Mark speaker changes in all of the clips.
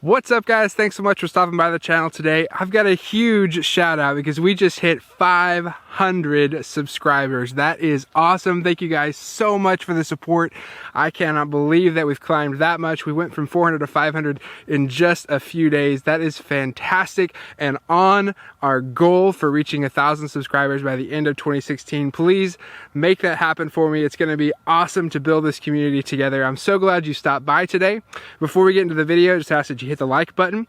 Speaker 1: What's up, guys? Thanks so much for stopping by the channel today. I've got a huge shout out because we just hit 500 subscribers. That is awesome. Thank you guys so much for the support. I cannot believe that we've climbed that much. We went from 400 to 500 in just a few days. That is fantastic, and on our goal for reaching 1,000 subscribers by the end of 2016. Please make that happen for me. It's going to be awesome to build this community together. I'm so glad you stopped by today. Before we get into the video, just ask that you hit the like button,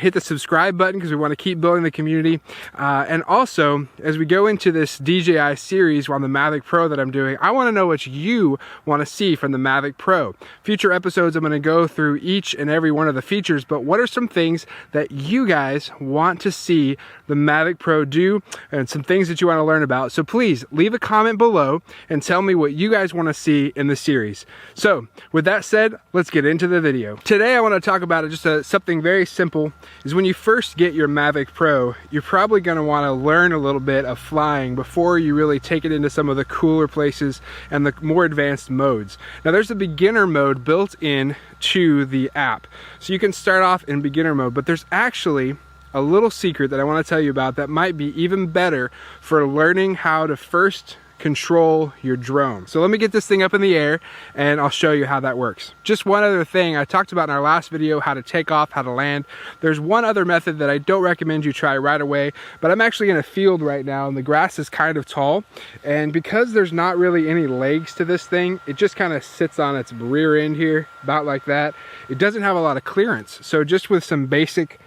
Speaker 1: hit the subscribe button because we want to keep building the community. And also, as we go into this DJI series on the Mavic Pro that I'm doing, I want to know what you want to see from the Mavic Pro. Future episodes, I'm going to go through each and every one of the features, but what are some things that you guys want to see the Mavic Pro do and some things that you want to learn about? So please leave a comment below and tell me what you guys want to see in the series. So with that said, let's get into the video. Today I want to talk about something very simple. Is when you first get your Mavic Pro, you're probably going to want to learn a little bit of flying before you really take it into some of the cooler places and the more advanced modes. Now there's a beginner mode built in to the app, so you can start off in beginner mode, but there's actually a little secret that I want to tell you about that might be even better for learning how to first control your drone. So let me get this thing up in the air and I'll show you how that works. Just one other thing I talked about in our last video, how to take off, how to land. There's one other method that I don't recommend you try right away, but I'm actually in a field right now and the grass is kind of tall, and because there's not really any legs to this thing, it just kind of sits on its rear end here, about like that. It doesn't have a lot of clearance, so just with some basic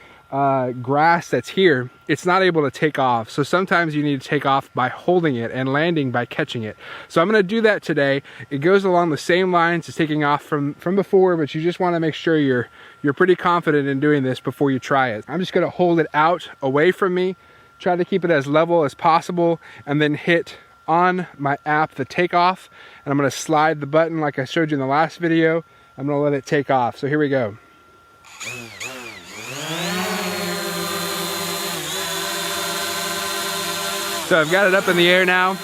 Speaker 1: grass that's here, it's not able to take off. So sometimes you need to take off by holding it and landing by catching it. So I'm going to do that today. It goes along the same lines as taking off from before, but you just want to make sure you're pretty confident in doing this before you try it. I'm just going to hold it out away from me, try to keep it as level as possible, and then hit on my app the takeoff, and I'm going to slide the button like I showed you in the last video. I'm going to let it take off. So here we go. So I've got it up in the air now.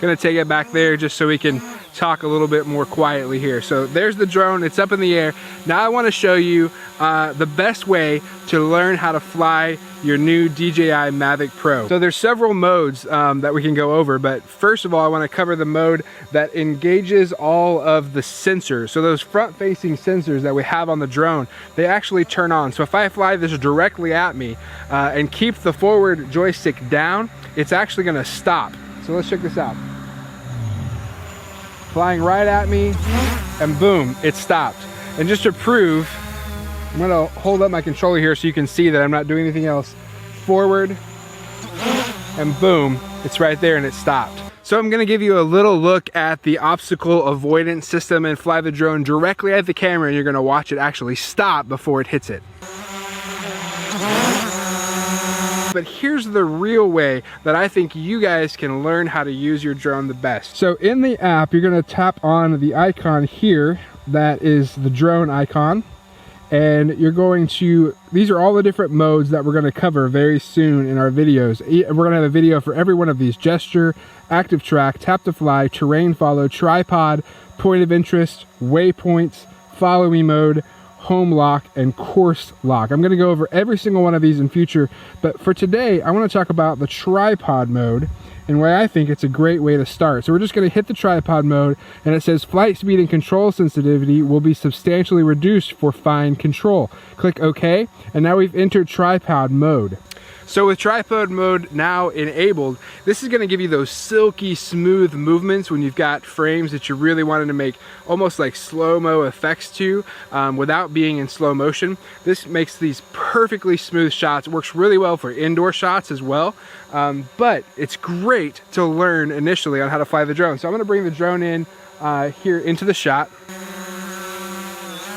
Speaker 1: Gonna take it back there just so we can talk a little bit more quietly here. So there's the drone, it's up in the air. Now I want to show you the best way to learn how to fly your new DJI Mavic Pro. So there's several modes that we can go over, but first of all I want to cover the mode that engages all of the sensors. So those front-facing sensors that we have on the drone, they actually turn on. So if I fly this directly at me and keep the forward joystick down, it's actually going to stop. So let's check this out. Flying right at me, and boom, it stopped. And just to prove, I'm gonna hold up my controller here so you can see that I'm not doing anything else. Forward, and boom, it's right there and it stopped. So I'm gonna give you a little look at the obstacle avoidance system and fly the drone directly at the camera, and you're gonna watch it actually stop before it hits it. But here's the real way that I think you guys can learn how to use your drone the best. So in the app, you're gonna tap on the icon here, that is the drone icon, and you're going to, these are all the different modes that we're gonna cover very soon in our videos. We're gonna have a video for every one of these: gesture, active track, tap to fly, terrain follow, tripod, point of interest, waypoints, follow me mode, home lock, and course lock. I'm going to go over every single one of these in future, but for today I want to talk about the tripod mode and why I think it's a great way to start. So we're just going to hit the tripod mode, and it says flight speed and control sensitivity will be substantially reduced for fine control. Click OK, and now we've entered tripod mode. So with tripod mode now enabled, this is going to give you those silky smooth movements when you've got frames that you're really wanting to make almost like slow-mo effects to without being in slow motion. This makes these perfectly smooth shots. It works really well for indoor shots as well, but it's great to learn initially on how to fly the drone. So I'm going to bring the drone in here into the shot.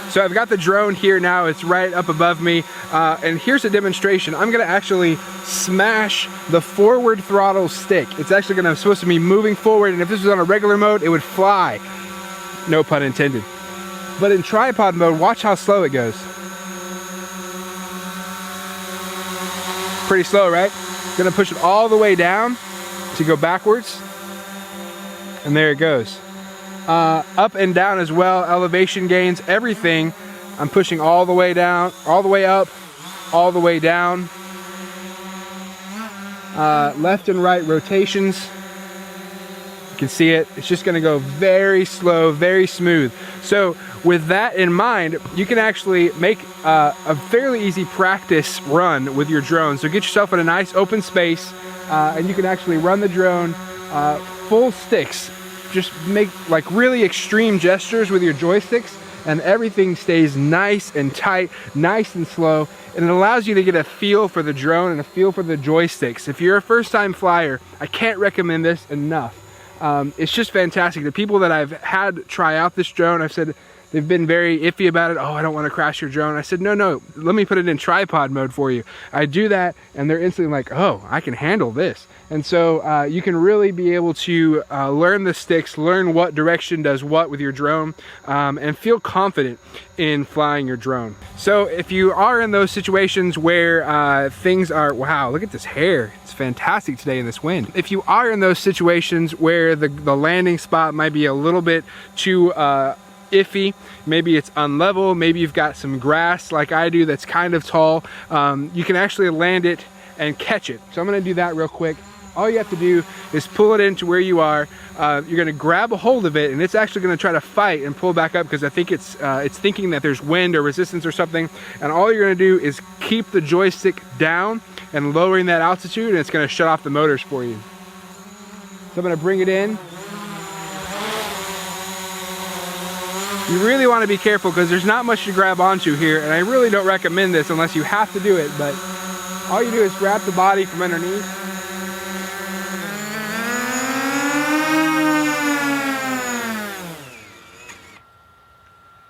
Speaker 1: So I've got the drone here now, it's right up above me, and here's a demonstration. I'm gonna actually smash the forward throttle stick. It's actually supposed to be moving forward, and if this was on a regular mode, it would fly. No pun intended. But in tripod mode, watch how slow it goes. Pretty slow, right? Gonna push it all the way down to go backwards, and there it goes. up and down as well, elevation gains, everything. I'm pushing all the way down, all the way up, all the way down. Left and right rotations. You can see it. It's just going to go very slow, very smooth. So with that in mind, you can actually make a fairly easy practice run with your drone. So get yourself in a nice open space, and you can actually run the drone full sticks. Just make like really extreme gestures with your joysticks, and everything stays nice and tight, nice and slow, and it allows you to get a feel for the drone and a feel for the joysticks. If you're a first-time flyer, I can't recommend this enough. It's just fantastic. The people that I've had try out this drone, I've said they've been very iffy about it. Oh, I don't want to crash your drone. I said, no, let me put it in tripod mode for you. I do that, and they're instantly like, oh, I can handle this. And so you can really be able to learn the sticks, learn what direction does what with your drone, and feel confident in flying your drone. So if you are in those situations where things are, wow, look at this hair. It's fantastic today in this wind. If you are in those situations where the landing spot might be a little bit too iffy, maybe it's unlevel, maybe you've got some grass like I do that's kind of tall, you can actually land it and catch it. So I'm gonna do that real quick. All you have to do is pull it into where you are. You're gonna grab a hold of it, and it's actually gonna try to fight and pull back up because I think it's thinking that there's wind or resistance or something. And all you're gonna do is keep the joystick down and lowering that altitude, and it's gonna shut off the motors for you. So I'm gonna bring it in. You really wanna be careful because there's not much to grab onto here, and I really don't recommend this unless you have to do it, but all you do is grab the body from underneath.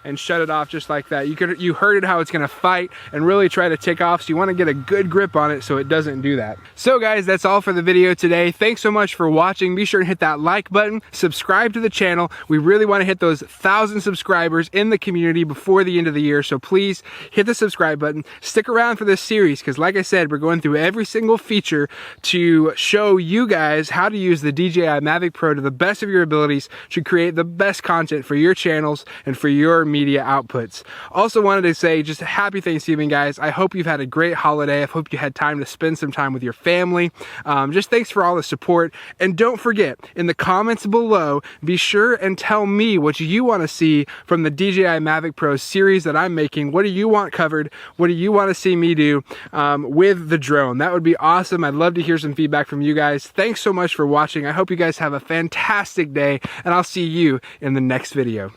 Speaker 1: And shut it off just like that. You heard it how it's gonna fight and really try to take off, so you wanna get a good grip on it so it doesn't do that. So guys, that's all for the video today. Thanks so much for watching. Be sure to hit that like button, subscribe to the channel. We really wanna hit those 1,000 subscribers in the community before the end of the year, so please hit the subscribe button. Stick around for this series, because like I said, we're going through every single feature to show you guys how to use the DJI Mavic Pro to the best of your abilities to create the best content for your channels and for your media outputs. Also wanted to say just a happy Thanksgiving, guys. I hope you've had a great holiday. I hope you had time to spend some time with your family. Just thanks for all the support. And don't forget, in the comments below, be sure and tell me what you want to see from the DJI Mavic Pro series that I'm making. What do you want covered? What do you want to see me do with the drone? That would be awesome. I'd love to hear some feedback from you guys. Thanks so much for watching. I hope you guys have a fantastic day, and I'll see you in the next video.